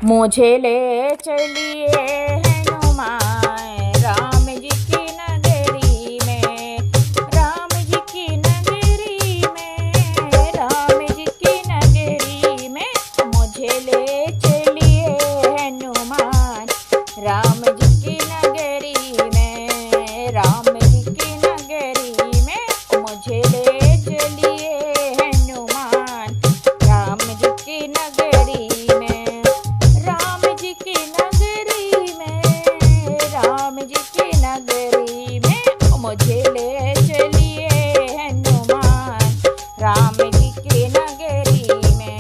मुझे ले चलिए हनुमान राम जी की नगरी में, राम जी की नगरी में, राम जी की नगरी में। मुझे ले चलिए हनुमान राम जी की नगरी में, राम जी की नगरी में। मुझे ले चलिए हनुमान राम जी की नगरी में, राम जी की नगरी में, राम जी की नगरी में। मुझे ले चलिए हनुमान राम जी की नगरी में,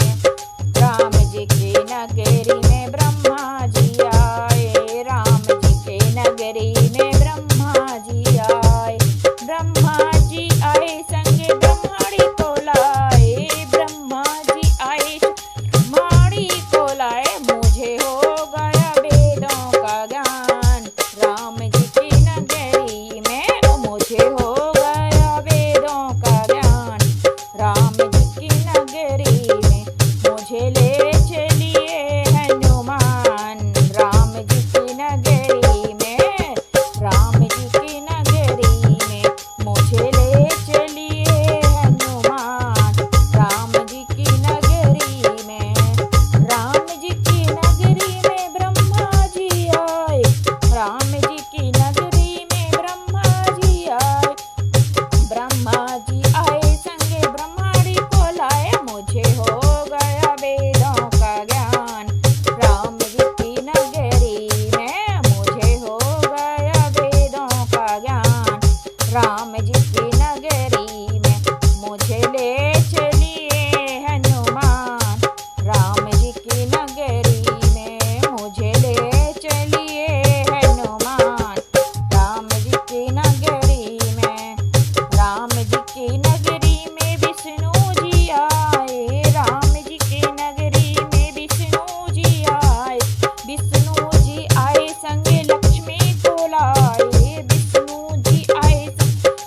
राम जी की नगरी में। ब्रह्मा जी आए राम जी की नगरी में, ब्रह्मा जी आए, ब्रह्मा जी आए संगे ब्रह्माणी को लाए, ब्रह्मा जी आए ब्रह्माणी को लाए। मुझे हो गया वेदों का ज्ञान राम जी की नगरी में, मुझे हो गया वेदों का ज्ञान राम जी की नगरी में। मुझे ले चलिए हनुमान राम जी की नगरी में, राम जी की नगरी में। मुझे ले चलिए हनुमान राम जी की नगरी में, राम जी की नगरी में। ब्रह्मा जी आए राम जी की नगरी में, ब्रह्मा जी आए, ब्रह्मा जी आए संगे ब्रह्माणी को लाए। मुझे हो गया वेदों का ज्ञान राम जी की नगरी में, मुझे हो गया वेदों का ज्ञान राम जी की नगरी में। मुझे ले चलिए हनुमान राम जी की नगरी में, मुझे ले चलिए हनुमान राम जी की नगरी में, राम जी की नगरी में। विष्णु जी आए राम जी की नगरी में, विष्णु जी आए, विष्णु जी आए संगे लक्ष्मी को लाए, विष्णु जी आए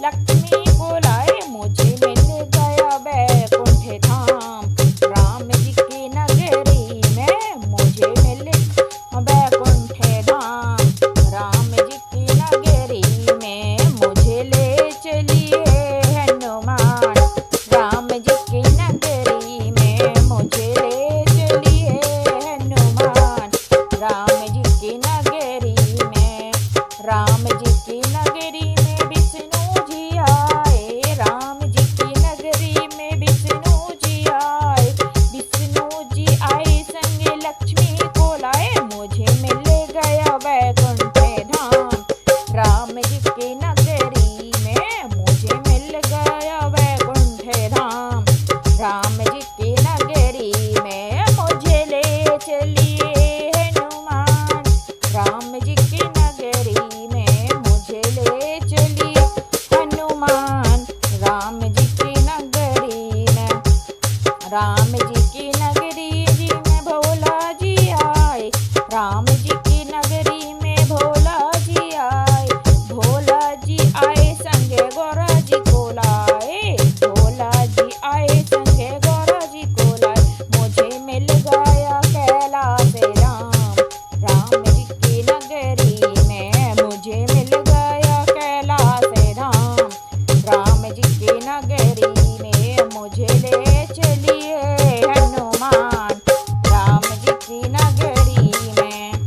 लक्ष्मी को लाए। मुझे मिल गया वैकुंठ धाम राम जी की नगरी में, मुझे मिल वैकुंठ धाम राम जी की नगरी में। मुझे ले चलिए हनुमान राम जी की नगरी में, मुझे ले चलिए हनुमान राम जी की नगरी में, राम जी की नगरी में। विष्णु जी आए राम जी की नगरी में, विष्णु जी आए, विष्णु जी आए संगे लक्ष्मी को लाए। मुझे मिल गया वैकुंठ धाम राम जी की नगरी में, मुझे मिल गया वैकुंठ धाम राम जी की नगरी में। मुझे ले चलिए हनुमान राम जी की नगरी में, मुझे ले चलिए हनुमान राम जी की नगरी में, राम जी की नगरी जी में। भोला जी आए राम जी की नगरी में, भोला जी आए, भोला जी आए संगे गौरा जी को लाए, भोला जी आए संगे गौरा जी को लाए। मुझे मिल गया कैलाश राम राम जी की नगरी में, मुझे मिल गया कैलाश राम राम जी की नगरी में। मुझे ले चलिए हनुमान राम जी की नगरी में,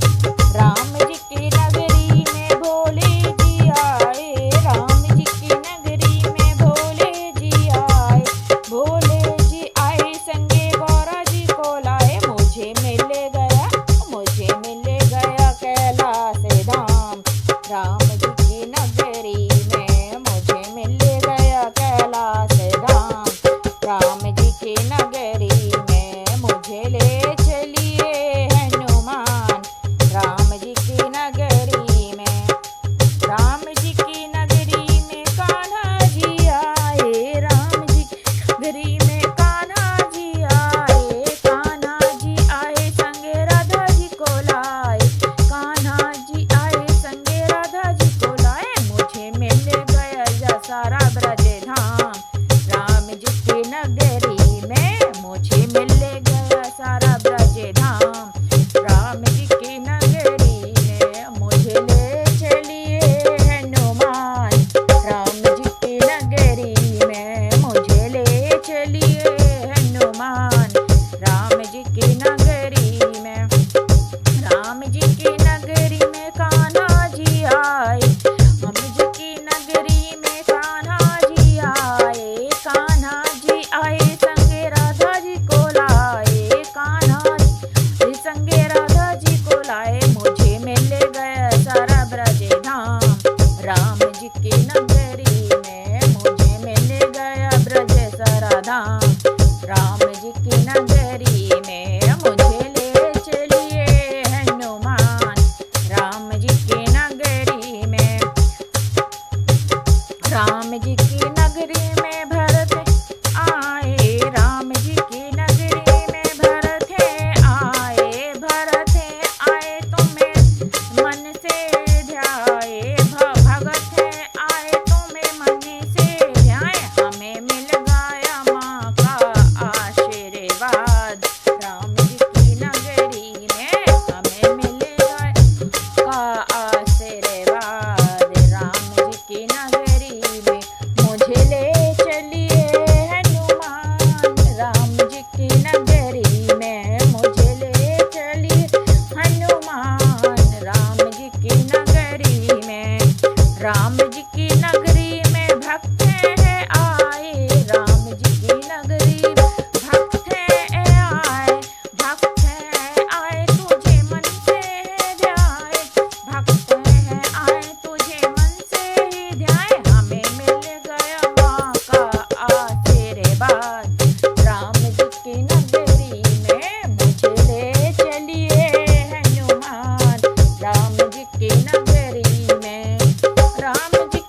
हनुमान राम जी की नगरी में। राम जी की नगरी में कान्हा जी आए, राम जी की नगरी में कान्हा जी आए। कान्हा जी आए संगे राधा जी को लाए, कान्हा जी संगे राधा जी को लाए। मुझे मिल गया सारा ब्रज धाम राम जी की नगरी में। मुझे मिल गया ब्रज सारा धाम राम जी की नगरी में। मुझे ले चलिए हनुमान राम जी की नगरी में। राम जी की नगरी में भरत आए, राम जी की नगरी में भरत आए। भरत आए तुम्हें मन से ध्याए, भगत आए तुम्हें मन से ध्याए। हमें मिल गया माँ का आशीर्वाद राम जी की नगरी में। हमें मिल गया का आशीर्वाद राम जी की नगरी में। मुझे ले चलिए हनुमान राम जी की नगरी में। मुझे ले चलिए हनुमान राम जी की नगरी में। राम जी की नगरी में भक्त है आए, राम जी की नगरी में भक्त है आए। भक्त है आए तुझे मन से ध्याए, भक्त है आए तुझे मन से ही ध्याए। हमें मिल गया माँ का आशीर्वाद राम जी की नगरी में। मुझे ले चलिए हनुमान राम जी की नगरी में। राम जी